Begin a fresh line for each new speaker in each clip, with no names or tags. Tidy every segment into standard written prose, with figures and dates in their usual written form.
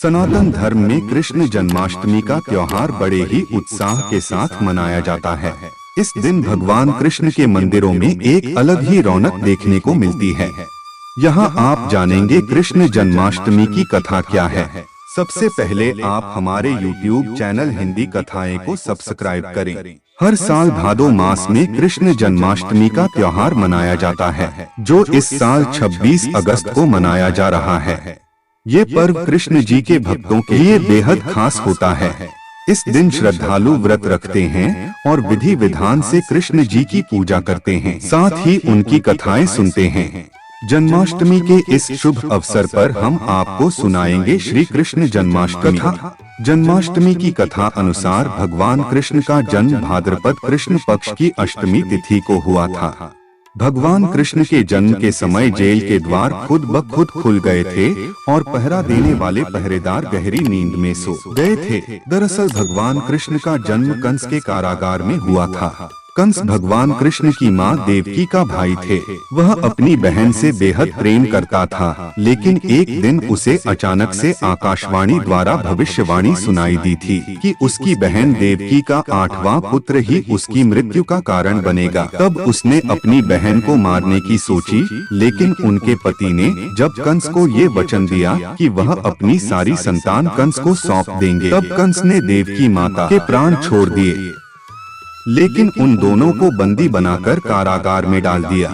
सनातन धर्म में कृष्ण जन्माष्टमी का त्योहार बड़े ही उत्साह के साथ मनाया जाता है। इस दिन भगवान कृष्ण के मंदिरों में एक अलग ही रौनक देखने को मिलती है। यहाँ आप जानेंगे कृष्ण जन्माष्टमी की कथा क्या है। सबसे पहले आप हमारे YouTube चैनल हिंदी कथाएं को सब्सक्राइब करें। हर साल भादो मास में कृष्ण जन्माष्टमी का त्योहार मनाया जाता है, जो इस साल 26 अगस्त को मनाया जा रहा है। ये पर्व कृष्ण जी के भक्तों के लिए बेहद खास होता है। इस दिन श्रद्धालु व्रत रखते हैं और विधि विधान से कृष्ण जी की पूजा करते हैं, साथ ही उनकी कथाएं सुनते हैं। जन्माष्टमी के इस शुभ अवसर पर हम आपको सुनाएंगे श्री कृष्ण जन्माष्टमी कथा। जन्माष्टमी की कथा अनुसार भगवान कृष्ण का जन्म भाद्रपद कृष्ण पक्ष की अष्टमी तिथि को हुआ था। भगवान कृष्ण के जन्म के समय जेल के द्वार खुद ब खुद खुल गए थे और पहरा देने वाले पहरेदार गहरी नींद में सो गए थे। दरअसल भगवान कृष्ण का जन्म कंस के कारागार में हुआ था। कंस भगवान कृष्ण की मां देवकी का भाई थे। वह अपनी बहन से बेहद प्रेम करता था, लेकिन एक दिन उसे अचानक से आकाशवाणी द्वारा भविष्यवाणी सुनाई दी थी कि उसकी बहन देवकी का 8वां पुत्र ही उसकी मृत्यु का कारण बनेगा। तब उसने अपनी बहन को मारने की सोची, लेकिन उनके पति ने जब कंस को ये वचन दिया कि वह अपनी सारी संतान कंस को सौंप देंगे, तब कंस ने देवकी माता के प्राण छोड़ दिए, लेकिन उन दोनों को बंदी बनाकर कारागार में डाल दिया।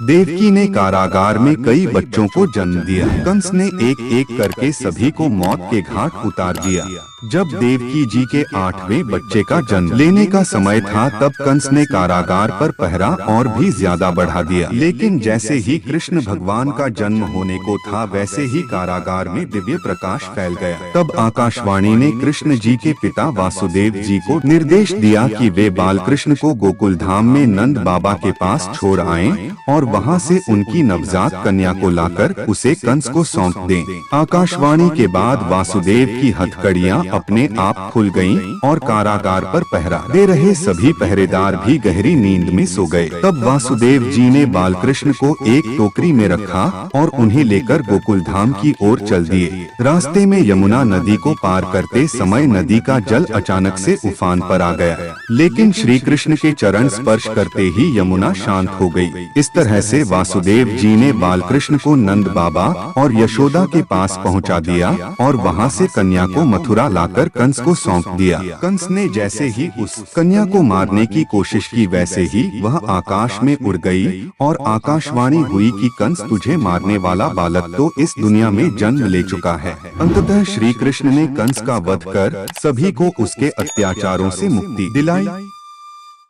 देवकी ने कारागार में कई बच्चों को जन्म दिया। कंस ने एक एक करके सभी को मौत के घाट उतार दिया। जब देवकी जी के 8वें बच्चे का जन्म लेने का समय था, तब कंस ने कारागार पर पहरा और भी ज्यादा बढ़ा दिया। लेकिन जैसे ही कृष्ण भगवान का जन्म होने को था, वैसे ही कारागार में दिव्य प्रकाश फैल गया। तब आकाशवाणी ने कृष्ण जी के पिता वासुदेव जी को निर्देश दिया कि वे बाल कृष्ण को गोकुल धाम में नंद बाबा के पास छोड़ आएं और वहां से उनकी नवजात कन्या को लाकर उसे कंस को सौंप दें। आकाशवाणी के बाद वासुदेव की हथकड़ियां अपने आप खुल गईं और कारागार पर पहरा दे रहे सभी पहरेदार भी गहरी नींद में सो गए। तब वासुदेव जी ने बालकृष्ण को एक टोकरी में रखा और उन्हें लेकर गोकुल धाम की ओर चल दिए। रास्ते में यमुना नदी को पार करते समय नदी का जल अचानक से उफान पर आ गया, लेकिन श्री कृष्ण के चरण स्पर्श करते ही यमुना शांत हो गई। इस तरह से वासुदेव जी ने बालकृष्ण को नंद बाबा और यशोदा के पास पहुंचा दिया और वहां से कन्या को मथुरा लाकर कंस को सौंप दिया। कंस ने जैसे ही उस कन्या को मारने की कोशिश की, वैसे ही वह आकाश में उड़ गई और आकाशवाणी हुई कि कंस तुझे मारने वाला बालक तो इस दुनिया में जन्म ले चुका है। अंततः श्री कृष्ण ने कंस का वध कर सभी को उसके अत्याचारों से मुक्ति दिलाई।